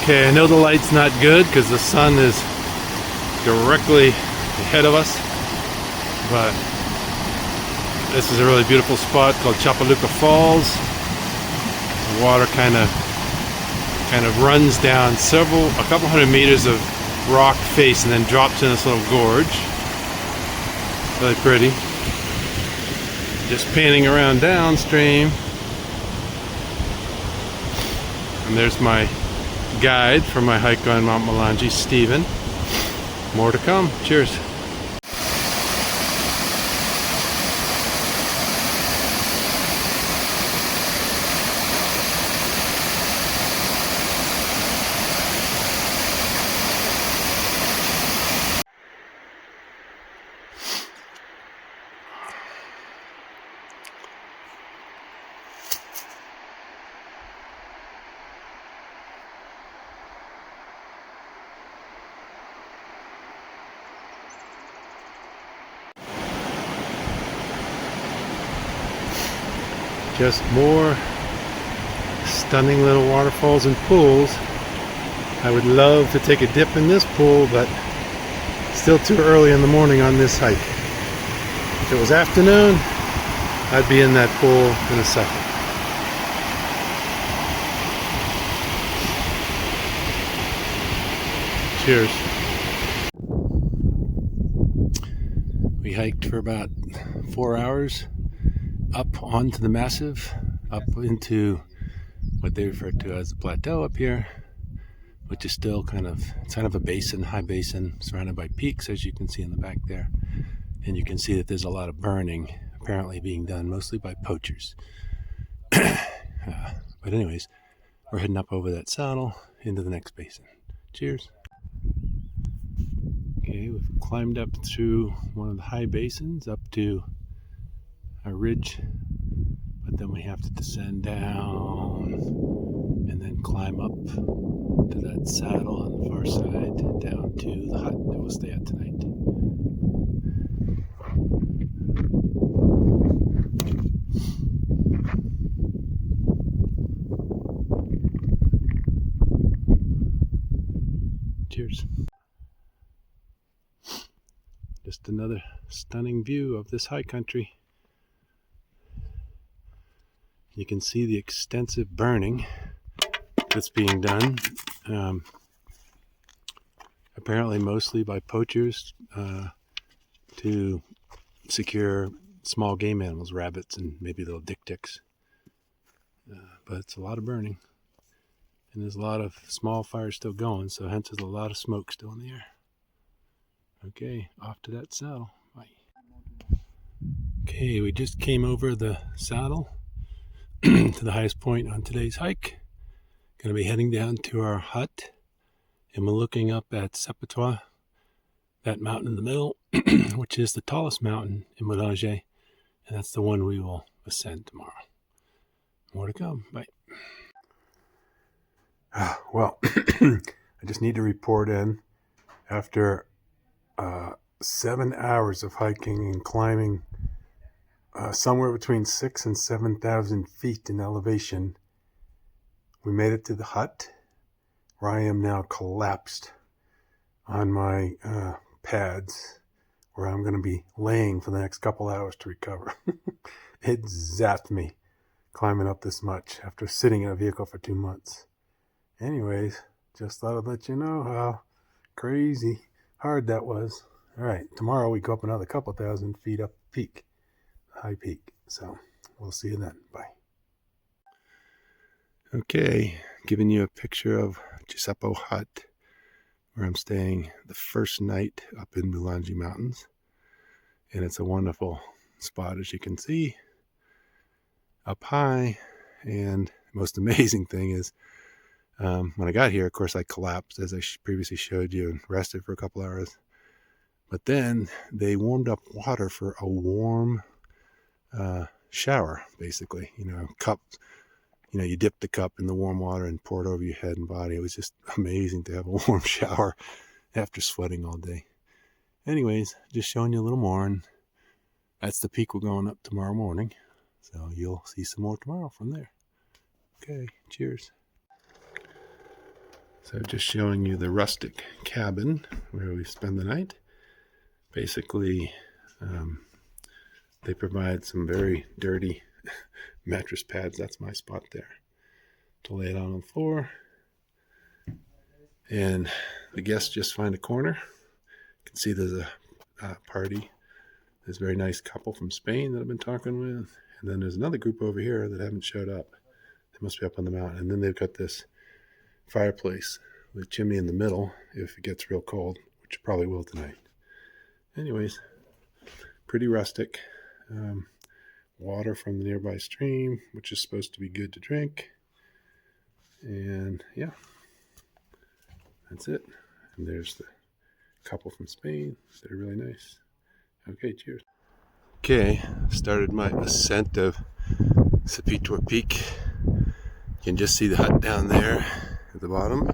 Okay, I know the light's not good because the sun is directly ahead of us, but this is a really beautiful spot called Chapalooka Falls. The water kind of runs down a couple hundred meters of rock face and then drops in this little gorge. Really pretty. Just panning around downstream. And there's my guide for my hike on Mount Mulanje, Stephen. More to come. Cheers. Just more stunning little waterfalls and pools. I would love to take a dip in this pool, but still too early in the morning on this hike. If it was afternoon, I'd be in that pool in a second. Cheers. We hiked for about 4 hours up onto the massive, up into what they refer to as the plateau up here, which is still kind of a basin, high basin, surrounded by peaks, as you can see in the back there. And you can see that there's a lot of burning apparently being done, mostly by poachers. But anyways, we're heading up over that saddle into the next basin. Cheers. Okay, we've climbed up through one of the high basins up to a ridge, but then we have to descend down and then climb up to that saddle on the far side down to the hut that we'll stay at tonight. Cheers. Just another stunning view of this high country. You can see the extensive burning that's being done, apparently mostly by poachers to secure small game animals, rabbits and maybe little dik-tiks. But it's a lot of burning, and there's a lot of small fires still going, so hence there's a lot of smoke still in the air. Okay, off to that saddle. Bye. Okay, we just came over the saddle to the highest point on today's hike. Going to be heading down to our hut, and we're looking up at Sepatois, that mountain in the middle, which is the tallest mountain in Mulanje, and that's the one we will ascend tomorrow. More to come. Bye. Well, I just need to report in after 7 hours of hiking and climbing somewhere between 6,000 and 7,000 feet in elevation. We made it to the hut, where I am now collapsed on my pads, where I'm going to be laying for the next couple hours to recover. It zapped me climbing up this much after sitting in a vehicle for 2 months. Anyways, just thought I'd let you know how crazy hard that was. All right, tomorrow we go up another couple thousand feet up peak. High peak. So we'll see you then. Bye. Okay, giving you a picture of Chambi Hut, where I'm staying the first night up in Mulanje Mountains. And it's a wonderful spot, as you can see, up high. And the most amazing thing is, when I got here, of course, I collapsed, as I previously showed you, and rested for a couple hours. But then they warmed up water for a warm shower, basically. Cup. You dip the cup in the warm water and pour it over your head and body. It was just amazing to have a warm shower after sweating all day. Anyways, just showing you a little more, and that's the peak we're going up tomorrow morning. So you'll see some more tomorrow from there. Okay, cheers. So just showing you the rustic cabin where we spend the night. Basically, they provide some very dirty mattress pads. That's my spot there to lay it on the floor. And the guests just find a corner. You can see there's a party. There's a very nice couple from Spain that I've been talking with. And then there's another group over here that haven't showed up. They must be up on the mountain. And then they've got this fireplace with chimney in the middle if it gets real cold, which it probably will tonight. Anyways, pretty rustic. Water from the nearby stream, which is supposed to be good to drink. And yeah, that's it. And there's the couple from Spain. They're really nice. Okay, cheers. Okay, started my ascent of Sapitor Peak. You can just see the hut down there at the bottom.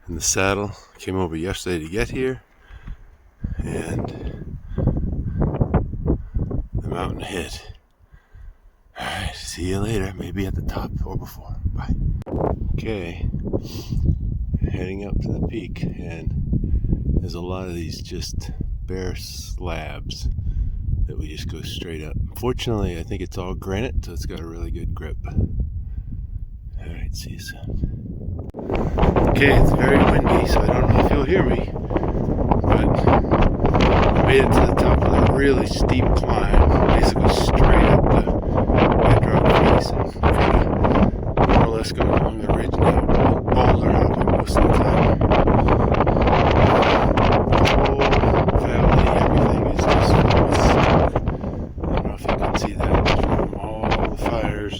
And the saddle came over yesterday to get here. And the mountain hit. Alright, see you later. Maybe at the top or before. Bye. Okay, heading up to the peak, and there's a lot of these just bare slabs that we just go straight up. Fortunately, I think it's all granite, so it's got a really good grip. Alright, see you soon. Okay, it's very windy, so I don't know if you'll hear me, but I made it to the top of a really steep climb, basically straight up the bedrock face, and kind of more or less going along the ridge now, boulder hopping most of the time. The whole valley, everything is just filled with smoke. I don't know if you can see that from all the fires.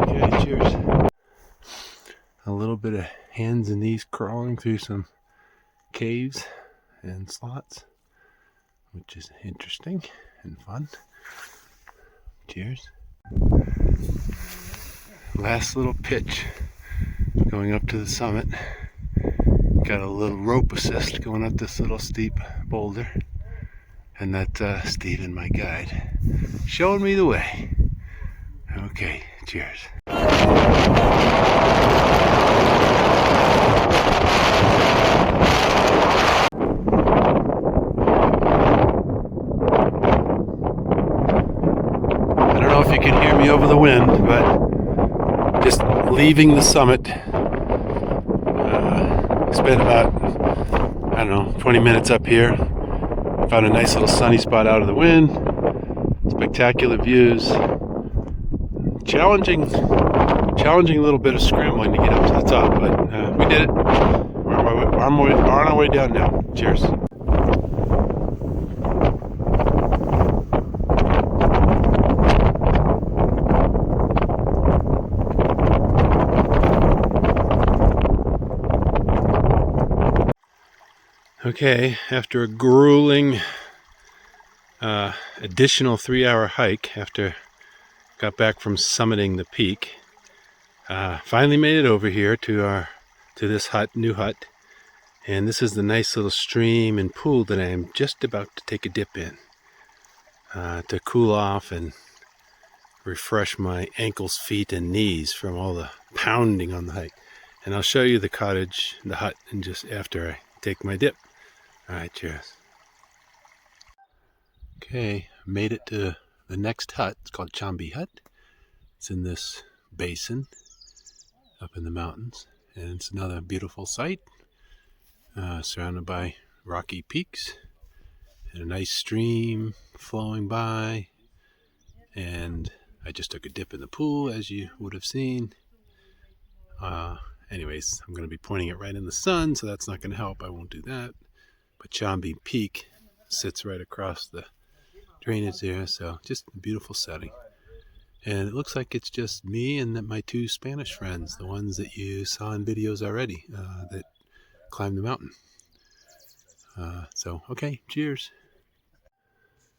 Okay, cheers. A little bit of hands and knees crawling through some caves and slots, which is interesting and fun. Cheers. Last little pitch going up to the summit. Got a little rope assist going up this little steep boulder, and that's Steven, my guide, showing me the way. Okay, cheers. I don't know if you can hear me over the wind, but just leaving the summit, spent about, I don't know, 20 minutes up here. Found a nice little sunny spot out of the wind. Spectacular views. Challenging little bit of scrambling to get up to the top, but we did it. We're on our way down now. Cheers. Okay, after a grueling additional 3-hour hike, after got back from summiting the peak, finally made it over here to this new hut, and this is the nice little stream and pool that I am just about to take a dip in to cool off and refresh my ankles, feet, and knees from all the pounding on the hike. And I'll show you the cottage, the hut, and just after I take my dip. Alright, cheers. Okay, made it to the next hut. It's called Chambi Hut. It's in this basin up in the mountains, and it's another beautiful site surrounded by rocky peaks and a nice stream flowing by. And I just took a dip in the pool, as you would have seen. Anyways, I'm going to be pointing it right in the sun, so that's not going to help. I won't do that. But Chambi Peak sits right across the drainage there, so just a beautiful setting. And it looks like it's just me and my 2 Spanish friends, the ones that you saw in videos already, that climbed the mountain. So, okay, cheers.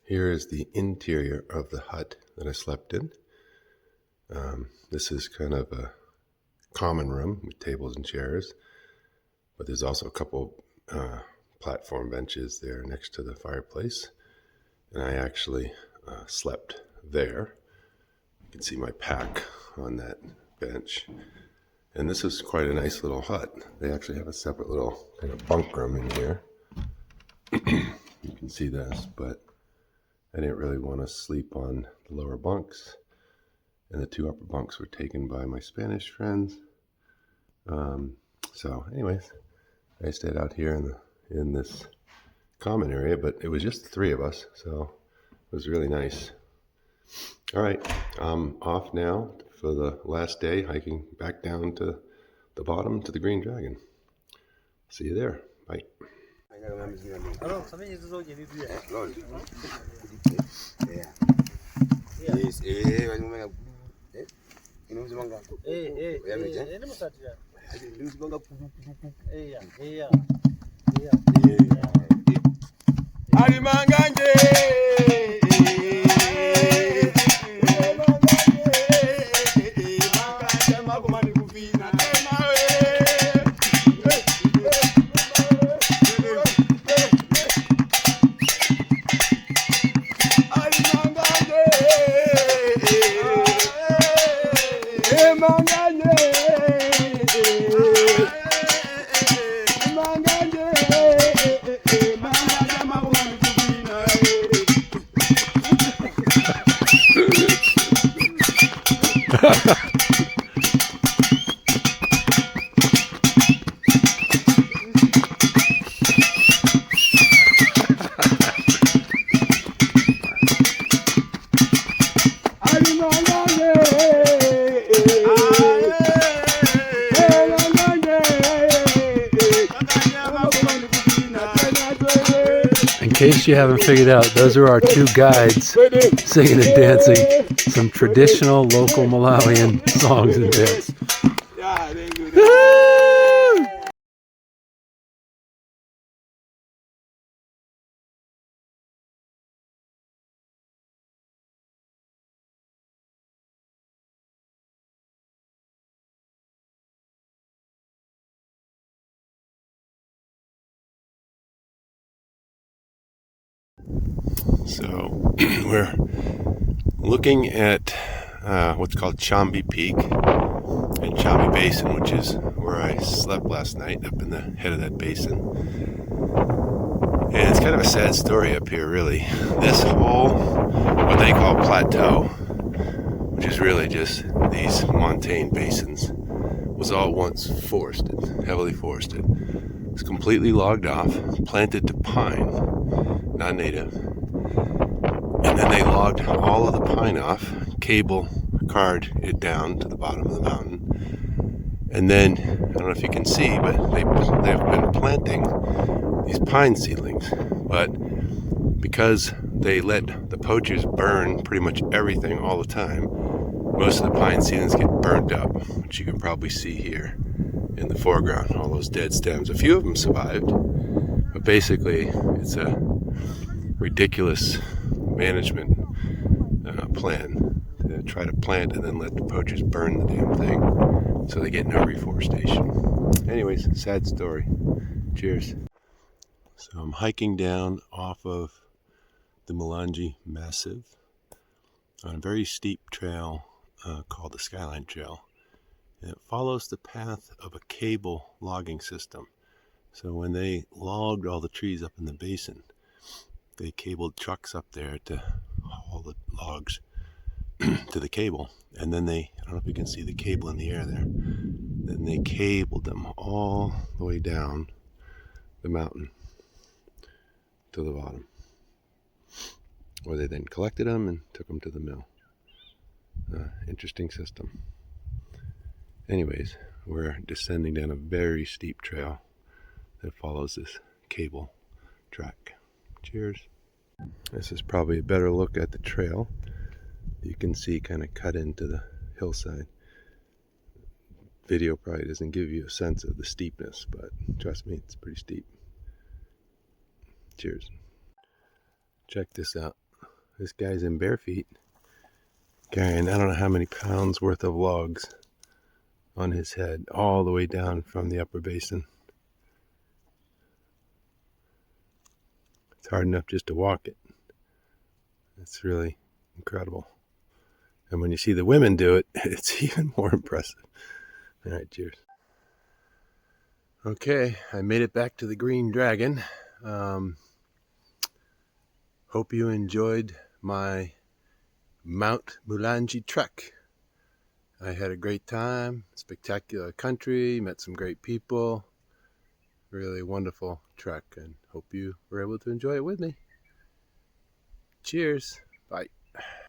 Here is the interior of the hut that I slept in. This is kind of a common room with tables and chairs, but there's also a couple platform benches there next to the fireplace. And I actually slept there. You can see my pack on that bench. And this is quite a nice little hut. They actually have a separate little kind of bunk room in here. You can see this, but I didn't really want to sleep on the lower bunks. And the 2 upper bunks were taken by my Spanish friends. So anyways, I stayed out here in this common area, but it was just the 3 of us, so it was really nice. All right, I'm off now for the last day, hiking back down to the bottom to the Green Dragon. See you there. Bye. In case you haven't figured out, those are our 2 guides singing and dancing some traditional local Malawian songs and dance. So we're looking at what's called Chambi Peak and Chambi Basin, which is where I slept last night, up in the head of that basin. And it's kind of a sad story up here, really. This whole, what they call plateau, which is really just these montane basins, was all once forested, heavily forested. It's completely logged off, planted to pine, not native. And then they logged all of the pine off, carried it down to the bottom of the mountain. And then, I don't know if you can see, but they've been planting these pine seedlings. But because they let the poachers burn pretty much everything all the time, most of the pine seedlings get burnt up, which you can probably see here in the foreground, all those dead stems. A few of them survived, but basically it's a ridiculous management plan to try to plant and then let the poachers burn the damn thing so they get no reforestation. Anyways, sad story. Cheers. So I'm hiking down off of the Mulanje Massive on a very steep trail called the Skyline Trail. And it follows the path of a cable logging system. So when they logged all the trees up in the basin, they cabled trucks up there to haul the logs to the cable. And then I don't know if you can see the cable in the air there. Then they cabled them all the way down the mountain to the bottom. Where they then collected them and took them to the mill. Interesting system. Anyways, we're descending down a very steep trail that follows this cable track. Cheers. This is probably a better look at the trail. You can see kind of cut into the hillside. Video probably doesn't give you a sense of the steepness, but trust me, it's pretty steep. Cheers. Check this out. This guy's in bare feet, carrying I don't know how many pounds worth of logs on his head, all the way down from the upper basin. It's hard enough just to walk it, It's really incredible. And when you see the women do it, it's even more impressive. All right, cheers. Okay, I made it back to the Green Dragon. Hope you enjoyed my Mount Mulanje trek. I had a great time, spectacular country, met some great people. Really wonderful trek, and hope you were able to enjoy it with me. Cheers. Bye.